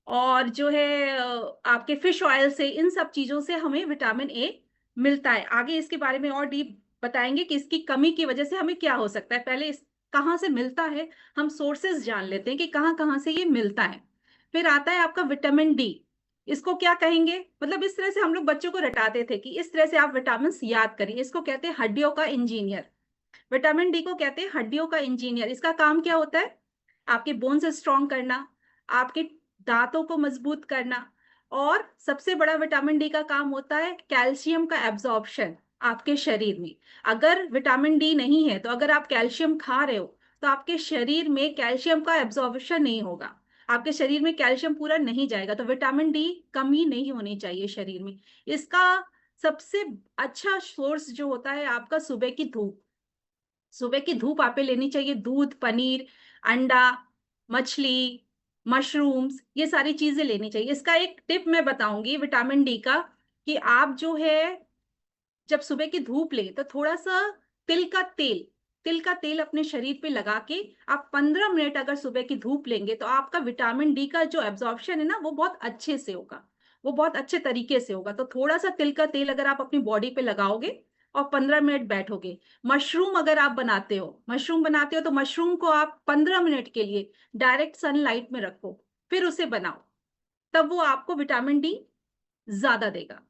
और जो है आपके फिश ऑयल से, इन सब चीजों से हमें विटामिन ए मिलता है। आगे इसके बारे में और डीप बताएंगे कि इसकी कमी की वजह से हमें क्या हो सकता है। पहले इस कहाँ से मिलता है, हम सोर्सेज जान लेते हैं कि कहाँ कहाँ से ये मिलता है। फिर आता है आपका विटामिन डी। इसको क्या कहेंगे, मतलब इस तरह से हम लोग बच्चों को रटाते थे कि इस तरह से आप विटामिन याद करिए। इसको कहते हैं हड्डियों का इंजीनियर। विटामिन डी को कहते हैं हड्डियों का इंजीनियर। इसका काम क्या होता है, आपके बोन्स स्ट्रॉन्ग करना, आपके दांतों को मजबूत करना। और सबसे बड़ा विटामिन डी का काम होता है कैल्शियम का एब्जॉर्प्शन आपके शरीर में। अगर विटामिन डी नहीं है तो अगर आप कैल्शियम खा रहे हो तो आपके शरीर में कैल्शियम का एब्जॉर्प्शन नहीं होगा, आपके शरीर में कैल्शियम पूरा नहीं जाएगा। तो विटामिन डी कमी नहीं होनी चाहिए शरीर में। इसका सबसे अच्छा सोर्स जो होता है आपका सुबह की धूप। सुबह की धूप आपे लेनी चाहिए। दूध, पनीर, अंडा, मछली, मशरूम्स, ये सारी चीजें लेनी चाहिए। इसका एक टिप मैं बताऊंगी विटामिन डी का, कि आप जो है जब सुबह की धूप ले तो थोड़ा सा तिल का तेल तिल का तेल अपने शरीर पे लगा के आप 15 मिनट अगर सुबह की धूप लेंगे तो आपका विटामिन डी का जो एब्जॉर्प्शन है ना, वो बहुत अच्छे से होगा, वो बहुत अच्छे तरीके से होगा। तो थोड़ा सा तिल का तेल अगर आप अपनी बॉडी पे लगाओगे और 15 मिनट बैठोगे। मशरूम अगर आप बनाते हो तो मशरूम को आप 15 मिनट के लिए डायरेक्ट सनलाइट में रखो, फिर उसे बनाओ, तब वो आपको विटामिन डी ज्यादा देगा।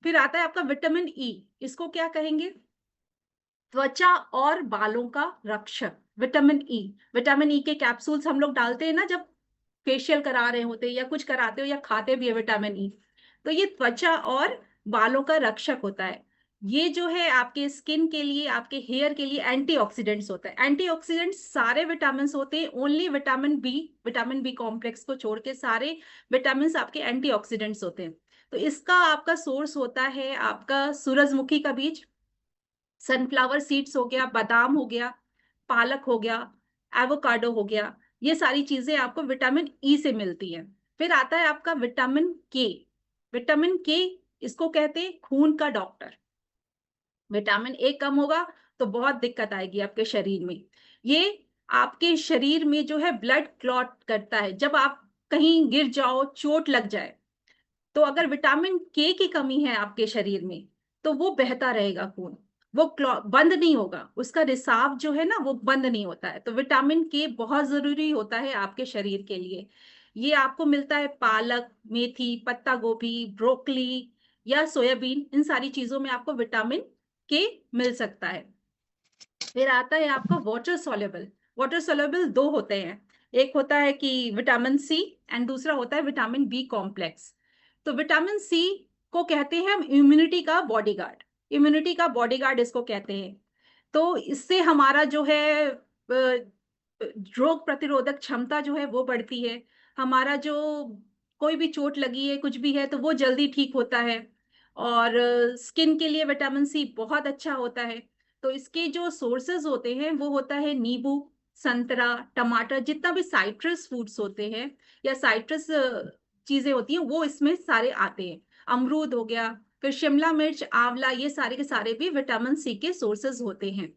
फिर आता है आपका विटामिन ई। इसको क्या कहेंगे, त्वचा और बालों का रक्षक। विटामिन ई, विटामिन ई के कैप्सूल्स हम लोग डालते हैं ना जब फेशियल करा रहे होते हैं या कुछ कराते हो या खाते भी है विटामिन ई। तो ये त्वचा और बालों का रक्षक होता है। ये जो है आपके स्किन के लिए, आपके हेयर के लिए एंटीऑक्सीडेंट्स होता है। एंटीऑक्सीडेंट्स सारे विटामिन होते हैं, ओनली विटामिन बी कॉम्प्लेक्स को छोड़ के सारे विटामिन आपके एंटीऑक्सीडेंट्स होते हैं। तो इसका आपका सोर्स होता है आपका सूरजमुखी का बीज, सनफ्लावर सीड्स हो गया, बादाम हो गया, पालक हो गया, एवोकाडो हो गया। ये सारी चीजें आपको विटामिन ई से मिलती हैं। फिर आता है आपका विटामिन के। विटामिन के, इसको कहते हैं खून का डॉक्टर। विटामिन ए कम होगा तो बहुत दिक्कत आएगी आपके शरीर में। ये आपके शरीर में जो है ब्लड क्लॉट करता है। जब आप कहीं गिर जाओ, चोट लग जाए, तो अगर विटामिन के की कमी है आपके शरीर में तो वो बहता रहेगा खून, वो बंद नहीं होगा, उसका रिसाव जो है ना वो बंद नहीं होता है। तो विटामिन के बहुत जरूरी होता है आपके शरीर के लिए। ये आपको मिलता है पालक, मेथी, पत्ता गोभी, ब्रोकली या सोयाबीन, इन सारी चीजों में आपको विटामिन के मिल सकता है। फिर आता है आपका वाटर सोल्यूबल। वाटर सोल्यूबल दो होते हैं, एक होता है कि विटामिन सी एंड दूसरा होता है विटामिन बी कॉम्प्लेक्स। तो विटामिन सी को कहते हैं हम इम्यूनिटी का बॉडीगार्ड। इम्यूनिटी का बॉडीगार्ड इसको कहते हैं। तो इससे हमारा जो है रोग प्रतिरोधक क्षमता जो है वो बढ़ती है। हमारा जो कोई भी चोट लगी है, कुछ भी है, तो वो जल्दी ठीक होता है। और स्किन के लिए विटामिन सी बहुत अच्छा होता है। तो इसके जो सोर्सेज होते हैं वो होता है नींबू, संतरा, टमाटर, जितना भी साइट्रस फूड्स होते हैं या साइट्रस चीजें होती हैं वो इसमें सारे आते हैं। अमरूद हो गया, फिर शिमला मिर्च, आंवला, ये सारे के सारे भी विटामिन सी के सोर्सेज होते हैं।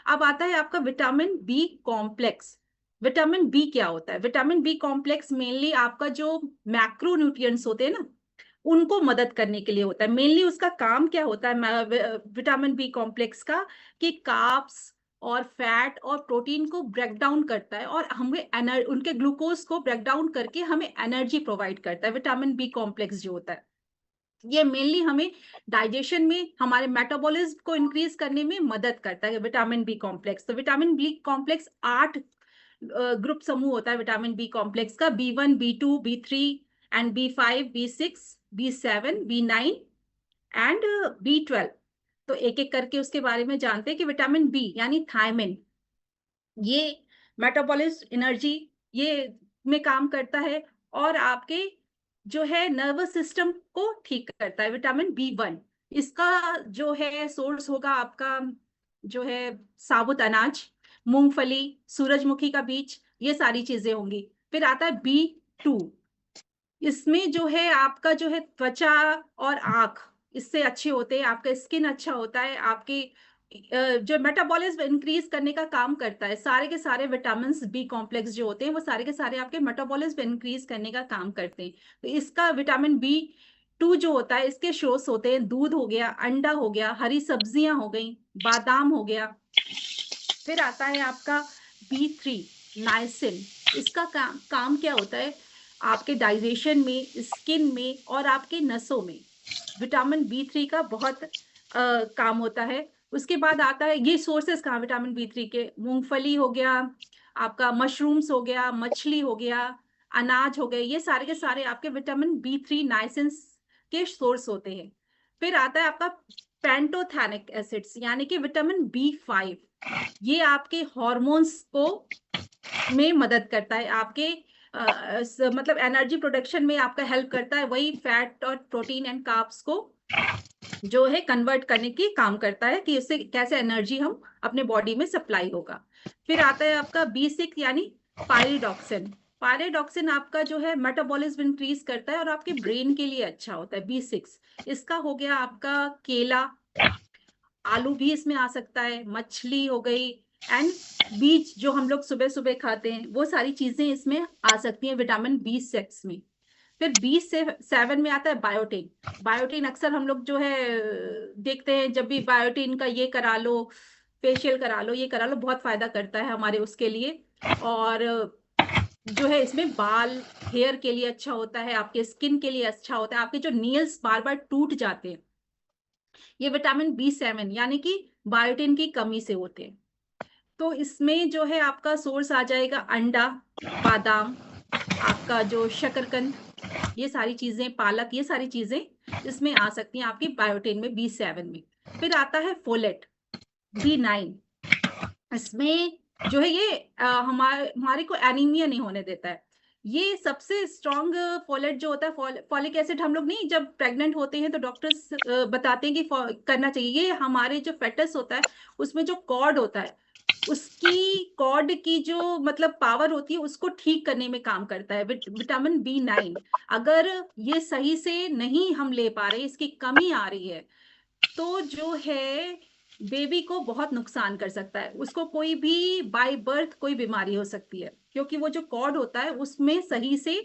अब आता है आपका vitamin B complex. Vitamin B क्या होता है, विटामिन बी कॉम्प्लेक्स मेनली आपका जो मैक्रो न्यूट्रिएंट्स होते हैं ना, उनको मदद करने के लिए होता है। मेनली उसका काम क्या होता है विटामिन बी कॉम्प्लेक्स का, कि कार्ब्स और फैट और प्रोटीन को ब्रेक डाउन करता है और हमें उनके ग्लूकोज को ब्रेक डाउन करके हमें एनर्जी प्रोवाइड करता है। विटामिन बी कॉम्प्लेक्स जो होता है ये मेनली हमें डाइजेशन में, हमारे मेटाबॉलिज्म को इंक्रीज करने में मदद करता है विटामिन बी कॉम्प्लेक्स। तो विटामिन बी कॉम्प्लेक्स 8 ग्रुप समूह होता है विटामिन बी कॉम्प्लेक्स का, B1, B2, B3 and B5, B6, B7, B9 and B12। तो एक एक करके उसके बारे में जानते हैं कि विटामिन बी यानी थायमिन, ये मेटाबॉलिज्म, एनर्जी, ये में काम करता है और आपके जो है नर्वस सिस्टम को ठीक करता है। विटामिन B1, इसका जो है सोर्स होगा आपका जो है साबुत अनाज, मूंगफली, सूरजमुखी का बीज, ये सारी चीजें होंगी। फिर आता है B2, इसमें जो है आपका जो है त्वचा और आंख, इससे अच्छे होते हैं, आपका स्किन अच्छा होता है, आपके जो मेटाबॉलिज्म इंक्रीज करने का काम करता है। सारे के सारे विटामिन बी कॉम्प्लेक्स जो होते हैं वो सारे के सारे आपके मेटाबॉलिज्म इंक्रीज करने का काम करते हैं। तो इसका विटामिन बी 2 जो होता है, इसके सोर्स होते हैं दूध हो गया, अंडा हो गया, हरी सब्जियां हो गई, बादाम हो गया। फिर आता है आपका बी 3 नाइसिन। इसका काम क्या होता है? आपके डाइजेशन में, स्किन में और आपके नसों में विटामिन बी 3 का बहुत काम होता है। उसके बाद आता है, ये सोर्सेस कहाँ विटामिन बी 3 के? मूंगफली हो गया, आपका मशरूम्स हो गया, मछली हो गया, अनाज हो गए, ये सारे के सारे आपके विटामिन बी 3 नाइसिन के सोर्स होते हैं। फिर आता है आपका पैंटोथैनिक एसिड्स यानी कि विटामिन बी 5। ये आपके हॉर्मोन्स को में मदद करता है, आपके मतलब एनर्जी प्रोडक्शन में आपका हेल्प करता है। वही फैट और प्रोटीन एंड कार्ब्स को जो है कन्वर्ट करने की काम करता है कि उससे कैसे एनर्जी हम अपने बॉडी में सप्लाई होगा। फिर आता है आपका बी 6 यानी पायरिडॉक्सिन। पायरिडॉक्सिन आपका जो है मेटाबॉलिज्म इंक्रीज करता है और आपके ब्रेन के लिए अच्छा होता है बी 6। इसका हो गया आपका केला, आलू भी इसमें आ सकता है, मछली हो गई, एंड बीज जो हम लोग सुबह सुबह खाते हैं, वो सारी चीजें इसमें आ सकती हैं विटामिन बी 6 में। फिर बी 7 में आता है बायोटिन। बायोटिन अक्सर हम लोग जो है देखते हैं, जब भी बायोटिन का ये करा लो, फेशियल करा लो, ये करा लो, बहुत फायदा करता है हमारे उसके लिए। और जो है इसमें बाल, हेयर के लिए अच्छा होता है, आपके स्किन के लिए अच्छा होता है, आपके जो नील्स बार बार टूट जाते हैं, ये विटामिन बी 7 यानी कि बायोटिन की कमी से होते हैं। तो इसमें जो है आपका सोर्स आ जाएगा अंडा, बादाम, आपका जो शकरकंद, ये सारी चीजें, पालक, ये सारी चीजें इसमें आ सकती हैं आपकी बायोटिन में बी 7 में। फिर आता है फोलेट बी 9। इसमें जो है ये हमारे को एनीमिया नहीं होने देता है। ये सबसे स्ट्रॉन्ग फोलेट जो होता है, फॉलिक एसिड, हम लोग नहीं जब प्रेग्नेंट होते हैं तो डॉक्टर्स बताते हैं कि करना चाहिए। ये हमारे जो फेटस होता है उसमें जो कॉर्ड होता है, उसकी कॉर्ड की जो मतलब पावर होती है उसको ठीक करने में काम करता है विटामिन बी 9। अगर ये सही से नहीं हम ले पा रहे, इसकी कमी आ रही है, तो जो है बेबी को बहुत नुकसान कर सकता है। उसको कोई भी बाय बर्थ कोई बीमारी हो सकती है, क्योंकि वो जो कॉर्ड होता है उसमें सही से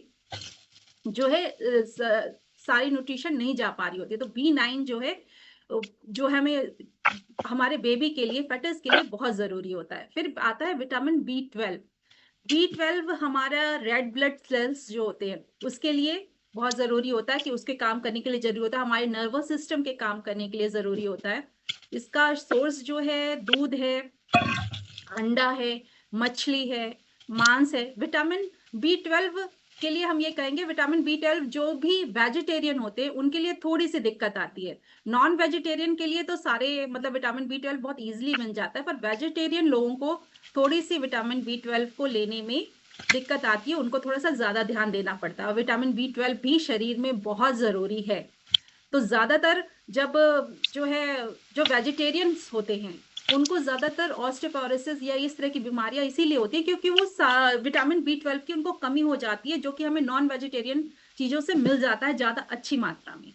जो है सारी न्यूट्रिशन नहीं जा पा रही होती है। तो बी 9 जो है जो हमें हमारे बेबी के लिए, फेटस के लिए बहुत जरूरी होता है। फिर आता है विटामिन बी 12। बी 12 हमारा रेड ब्लड सेल्स जो होते हैं उसके लिए बहुत जरूरी होता है, कि उसके काम करने के लिए जरूरी होता है, हमारे नर्वस सिस्टम के काम करने के लिए जरूरी होता है। इसका सोर्स जो है दूध है, अंडा है, मछली है, मांस है। विटामिन बी 12 के लिए हम ये कहेंगे, विटामिन बी 12 जो भी वेजिटेरियन होते हैं उनके लिए थोड़ी सी दिक्कत आती है। नॉन वेजिटेरियन के लिए तो सारे मतलब विटामिन बी 12 बहुत इजीली मिल जाता है, पर वेजिटेरियन लोगों को थोड़ी सी विटामिन बी 12 को लेने में दिक्कत आती है, उनको थोड़ा सा ज्यादा ध्यान देना पड़ता है। विटामिन बी 12 भी शरीर में बहुत जरूरी है। तो ज्यादातर जब जो है जो वेजिटेरियंस होते हैं उनको ज्यादातर ऑस्टियोपोरोसिस या इस तरह की बीमारियां इसीलिए होती है क्योंकि वो विटामिन बी 12 की उनको कमी हो जाती है, जो कि हमें नॉन वेजिटेरियन चीजों से मिल जाता है ज्यादा अच्छी मात्रा में।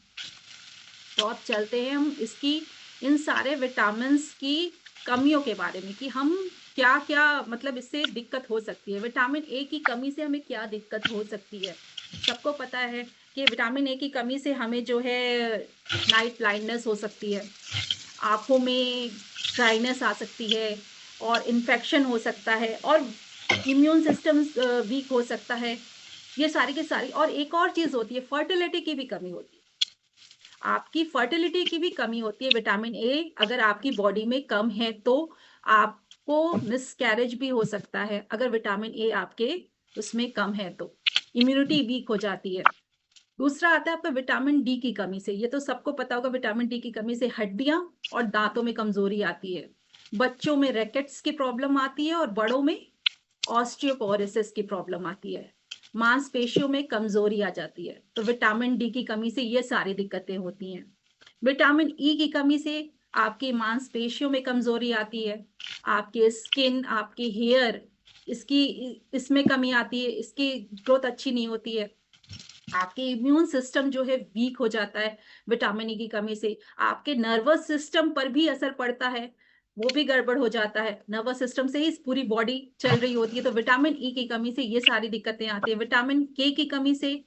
तो अब चलते हैं हम इसकी इन सारे विटामिन की कमियों के बारे में, कि हम क्या क्या मतलब इससे दिक्कत हो सकती है। विटामिन ए की कमी से हमें क्या दिक्कत हो सकती है? सबको पता है कि विटामिन ए की कमी से हमें जो है नाइट ब्लाइंडनेस हो सकती है, आंखों में ड्राइनेस आ सकती है, और इन्फेक्शन हो सकता है, और इम्यून सिस्टम वीक हो सकता है। ये सारी की सारी। और एक और चीज होती है, फर्टिलिटी की भी कमी होती है। आपकी फर्टिलिटी की भी कमी होती है। विटामिन ए अगर आपकी बॉडी में कम है तो आपको मिसकैरेज भी हो सकता है, अगर विटामिन ए आपके उसमें कम है तो इम्यूनिटी वीक हो जाती है। दूसरा आता है आपका विटामिन डी की कमी से। ये तो सबको पता होगा, विटामिन डी की कमी से हड्डियां और दांतों में कमजोरी आती है, बच्चों में रैकेट्स की प्रॉब्लम आती है, और बड़ों में ऑस्टियोपोरोसिस की प्रॉब्लम आती है, मांसपेशियों में कमजोरी आ जाती है। तो विटामिन डी की कमी से ये सारी दिक्कतें होती हैं। विटामिन ई की कमी से आपकी मांसपेशियों में कमजोरी आती है, आपके स्किन, आपके हेयर, इसमें कमी आती है, इसकी ग्रोथ अच्छी नहीं होती है। आपके इम्यून सिस्टम जो है वीक हो जाता है विटामिन ई की कमी से। आपके नर्वस सिस्टम पर भी असर पड़ता है, वो भी गड़बड़ हो जाता है। नर्वस सिस्टम से ही पूरी बॉडी चल रही होती है। तो विटामिन ई की कमी से ये सारी दिक्कतें आती है। विटामिन के की कमी से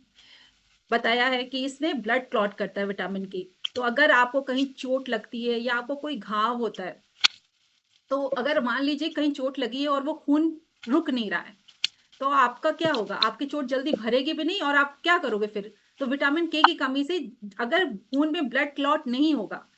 बताया है कि इसमें ब्लड क्लॉट करता है विटामिन के। तो अगर आपको कहीं चोट लगती है या आपको कोई घाव होता है, तो अगर मान लीजिए कहीं चोट लगी है और वो खून रुक नहीं रहा है, तो आपका क्या होगा? आपकी चोट जल्दी भरेगी भी नहीं और आप क्या करोगे फिर? तो विटामिन के की कमी से अगर खून में ब्लड क्लॉट नहीं होगा,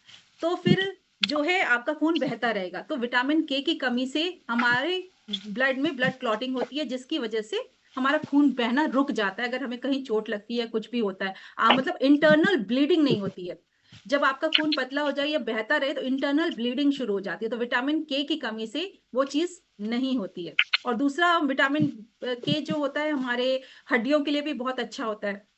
तो फिर जो है आपका खून बहता रहेगा। तो विटामिन के की कमी से हमारे ब्लड में ब्लड क्लॉटिंग होती है, जिसकी वजह से हमारा खून बहना रुक जाता है अगर हमें कहीं चोट लगती है, कुछ भी होता है। मतलब इंटरनल ब्लीडिंग नहीं होती है। जब आपका खून पतला हो जाए या बहता रहे तो इंटरनल ब्लीडिंग शुरू हो जाती है। तो विटामिन के की कमी से वो चीज नहीं होती है। और दूसरा, विटामिन के जो होता है हमारे हड्डियों के लिए भी बहुत अच्छा होता है।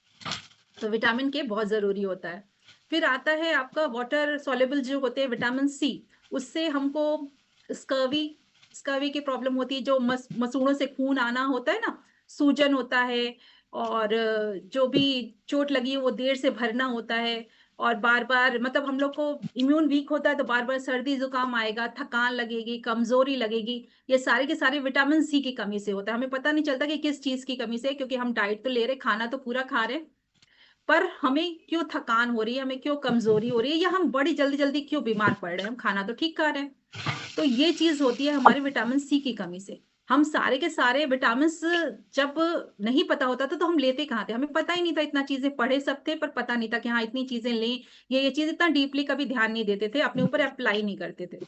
तो विटामिन के बहुत जरूरी होता है। फिर आता है आपका वाटर सॉल्युबल जो होते हैं विटामिन सी। उससे हमको स्कर्वी स्कर्वी की प्रॉब्लम होती है, जो मसूड़ों से खून आना होता है ना, सूजन होता है। और जो भी चोट लगी है वो देर से भरना होता है। और बार बार मतलब हम लोग को इम्यून वीक होता है, तो बार बार सर्दी जुकाम आएगा, थकान लगेगी, कमजोरी लगेगी। ये सारे के सारे विटामिन सी की कमी से होता है। हमें पता नहीं चलता कि किस चीज की कमी से, क्योंकि हम डाइट तो ले रहे, खाना तो पूरा खा रहे, पर हमें क्यों थकान हो रही है, हमें क्यों कमजोरी हो रही है, या हम बड़ी जल्दी जल्दी क्यों बीमार पड़ रहे हैं? हम खाना तो ठीक खा रहे हैं। तो ये चीज होती है हमारे विटामिन सी की कमी से। हम सारे के सारे विटामिन जब नहीं पता होता था तो हम लेते कहाँ थे? हमें पता ही नहीं था। इतना चीजें पढ़े सब थे, पर पता नहीं था कि हाँ इतनी चीजें लें। ये चीज इतना डीपली कभी ध्यान नहीं देते थे, अपने ऊपर अप्लाई नहीं करते थे।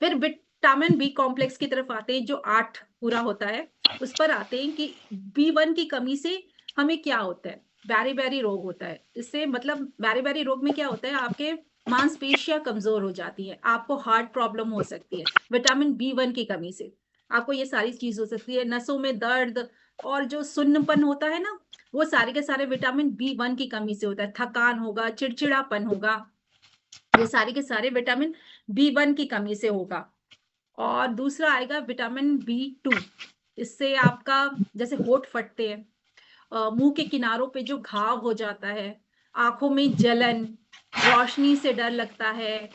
फिर विटामिन बी कॉम्प्लेक्स की तरफ आते हैं, जो 8 पूरा होता है। उस पर आते हैं कि B1 की कमी से हमें क्या होता है? बैरी रोग होता है। इससे मतलब बैरी रोग में क्या होता है? आपके मांसपेशियां कमजोर हो जाती है, आपको हार्ट प्रॉब्लम हो सकती है विटामिन B1 की कमी से। आपको ये सारी चीज हो सकती है, नसों में दर्द, और जो सुन्नपन होता है ना, वो सारे के सारे विटामिन B1 की कमी से होता है। थकान होगा, चिड़चिड़ापन होगा, ये सारे के सारे विटामिन B1 की कमी से होगा। और दूसरा आएगा विटामिन B2। इससे आपका जैसे होंठ फटते हैं, मुंह के किनारों पे जो घाव हो जाता है, आंखों में जलन, रोशनी से डर लगता है,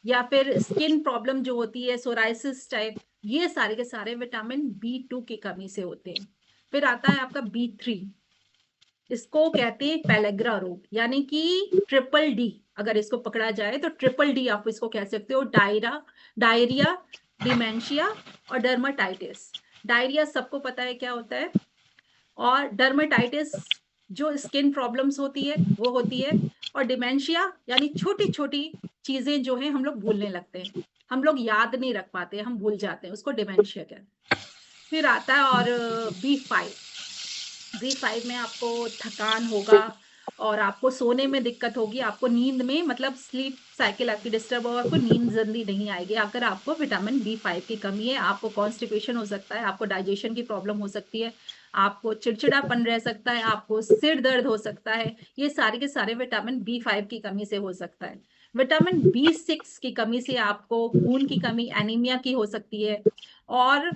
या फिर स्किन प्रॉब्लम जो होती है सोराइसिस टाइप, ये सारे के सारे विटामिन B2 की कमी से होते हैं। फिर आता है आपका B3। इसको कहते हैं पेलेग्रा रोग, यानी कि ट्रिपल डी। अगर इसको पकड़ा जाए तो ट्रिपल डी आप इसको कह सकते हो। डायरिया, डिमेंशिया और डर्माटाइटिस। डायरिया सबको पता है क्या होता है, और डर्मेटाइटिस जो स्किन प्रॉब्लम्स होती है वो होती है। और डिमेंशिया यानी छोटी छोटी चीजें जो है हम लोग भूलने लगते हैं, हम लोग याद नहीं रख पाते, हम भूल जाते हैं, उसको डिमेंशिया कहते हैं। फिर आता है और B5 में आपको थकान होगा, और आपको सोने में दिक्कत होगी, आपको नींद में मतलब स्लीप साइकिल आपकी डिस्टर्ब होगा, आपको नींद जल्दी नहीं आएगी अगर आपको विटामिन B5 की कमी है। आपको कॉन्स्टिपेशन हो सकता है, आपको डाइजेशन की प्रॉब्लम हो सकती है, आपको चिड़चिड़ापन रह सकता है, आपको सिर दर्द हो सकता है। ये सारे के सारे विटामिन B5 की कमी से हो सकता है। विटामिन B6 की कमी से आपको खून की कमी, एनीमिया की हो सकती है। और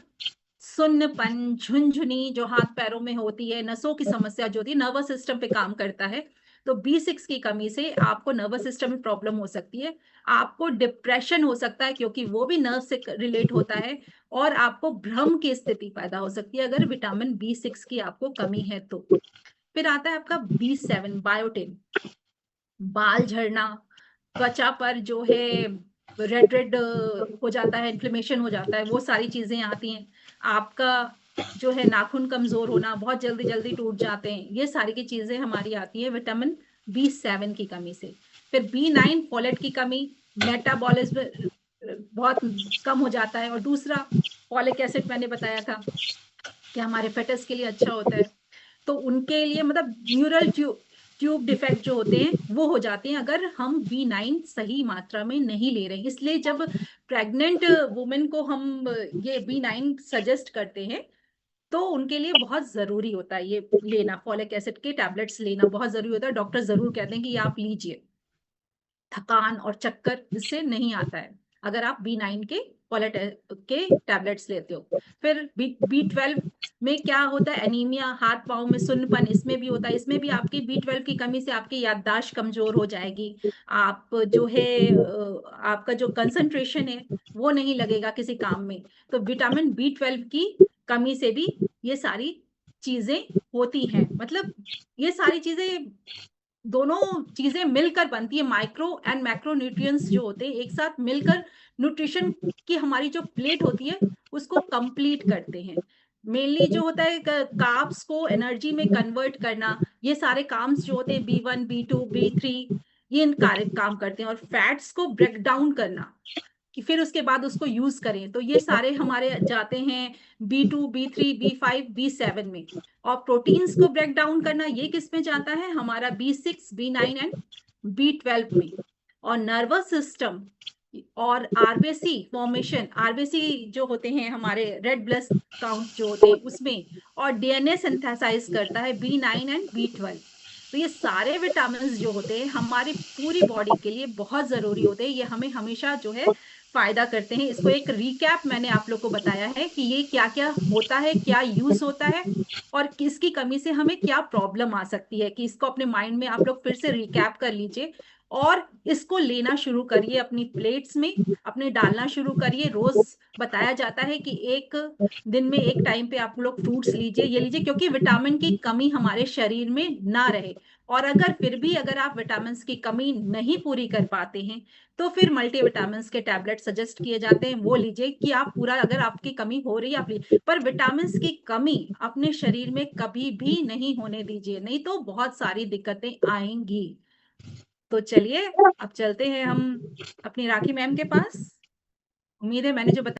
सुन्नपन, झुनझुनी जो हाथ पैरों में होती है, नसों की समस्या जो होती है, नर्वस सिस्टम पे काम करता है। तो B6 की कमी से आपको नर्वस सिस्टम में प्रॉब्लम हो सकती है। आपको डिप्रेशन हो सकता है, क्योंकि वो भी नर्व से रिलेट होता है। और आपको भ्रम की स्थिति पैदा हो सकती है अगर विटामिन B6 की आपको कमी है तो। फिर आता है आपका B7 बायोटिन। बाल झड़ना, त्वचा पर जो है रेड रेड हो जाता है, इन्फ्लेमेशन हो जाता है, वो सारी चीजें आती हैं। आपका जो है नाखून कमजोर होना, बहुत जल्दी जल्दी टूट जाते हैं, ये सारी की चीजें हमारी आती है विटामिन B7 की कमी से। फिर B9 फोलेट की कमी, मेटाबॉलिज्म बहुत कम हो जाता है। और दूसरा फॉलिक एसिड मैंने बताया था कि हमारे फेटस के लिए अच्छा होता है। तो उनके लिए मतलब न्यूरल ट्यूब डिफेक्ट जो होते हैं वो हो जाते हैं अगर हम B9 सही मात्रा में नहीं ले रहे हैं। इसलिए जब प्रेग्नेंट वुमेन को हम ये B9 सजेस्ट करते हैं, तो उनके लिए बहुत जरूरी होता है ये लेना, फॉलिक एसिड के टैबलेट्स लेना बहुत जरूरी होता है। डॉक्टर जरूर कहते हैं कि ये आप लीजिए। थकान और चक्कर इससे नहीं आता है अगर आप B9 के फॉलेट के टैबलेट्स लेते हो। फिर B12 में क्या होता है, एनीमिया, हाथ पांव में सुन्नपन, इसमें भी होता है। इसमें भी आपकी B12 की कमी से आपकी याददाश्त कमजोर हो जाएगी। आप जो है आपका जो कंसंट्रेशन है वो नहीं लगेगा किसी काम में। तो विटामिन B12 की कमी से भी ये सारी चीजें होती हैं। मतलब ये सारी चीजें, दोनों चीजें मिलकर बनती है, माइक्रो एंड मैक्रो न्यूट्रिएंट्स जो होते हैं एक साथ मिलकर न्यूट्रिशन की हमारी जो प्लेट होती है उसको कंप्लीट करते हैं। मेनली जो होता है कार्ब्स को एनर्जी में कन्वर्ट करना, ये सारे काम्स जो होते हैं B1 B2 B3, ये इन कार्य काम करते हैं। और फैट्स को ब्रेक डाउन करना कि फिर उसके बाद उसको यूज करें, तो ये सारे हमारे जाते हैं B2 B3 B5 B7 में। और प्रोटीन्स को ब्रेक डाउन करना ये किस में जाता है, हमारा B6 B9 एंड B12 में। और नर्वस सिस्टम और आरबीसी फॉर्मेशन, आरबीसी जो होते हैं हमारे रेड ब्लड काउंट जो होते हैं उसमें, और डीएनए सिंथेसाइज करता है B9 एंड B12। तो ये सारे विटामिन जो होते हैं हमारी पूरी बॉडी के लिए बहुत जरूरी होते हैं, ये हमें हमेशा जो है फायदा करते हैं। इसको एक रिकैप मैंने आप लोग को बताया है कि ये क्या क्या होता है, क्या यूज होता है, और किसकी कमी से हमें क्या प्रॉब्लम आ सकती है, कि इसको अपने माइंड में आप लोग फिर से रिकैप कर लीजिए और इसको लेना शुरू करिए अपनी प्लेट्स में, अपने डालना शुरू करिए। रोज बताया जाता है कि एक दिन में एक टाइम पे आप लोग फ्रूट्स लीजिए, ये लीजिए, क्योंकि विटामिन की कमी हमारे शरीर में ना रहे। और अगर फिर भी अगर आप विटामिन की कमी नहीं पूरी कर पाते हैं तो फिर मल्टीविटामिन के टैबलेट सजेस्ट किए जाते हैं, वो लीजिए कि आप पूरा, अगर आपकी कमी हो रही है आप लीजिए। पर विटामिन की कमी अपने शरीर में कभी भी नहीं होने दीजिए, नहीं तो बहुत सारी दिक्कतें आएंगी। तो चलिए अब चलते हैं हम अपनी राखी मैम के पास। उम्मीद है मैंने जो बताया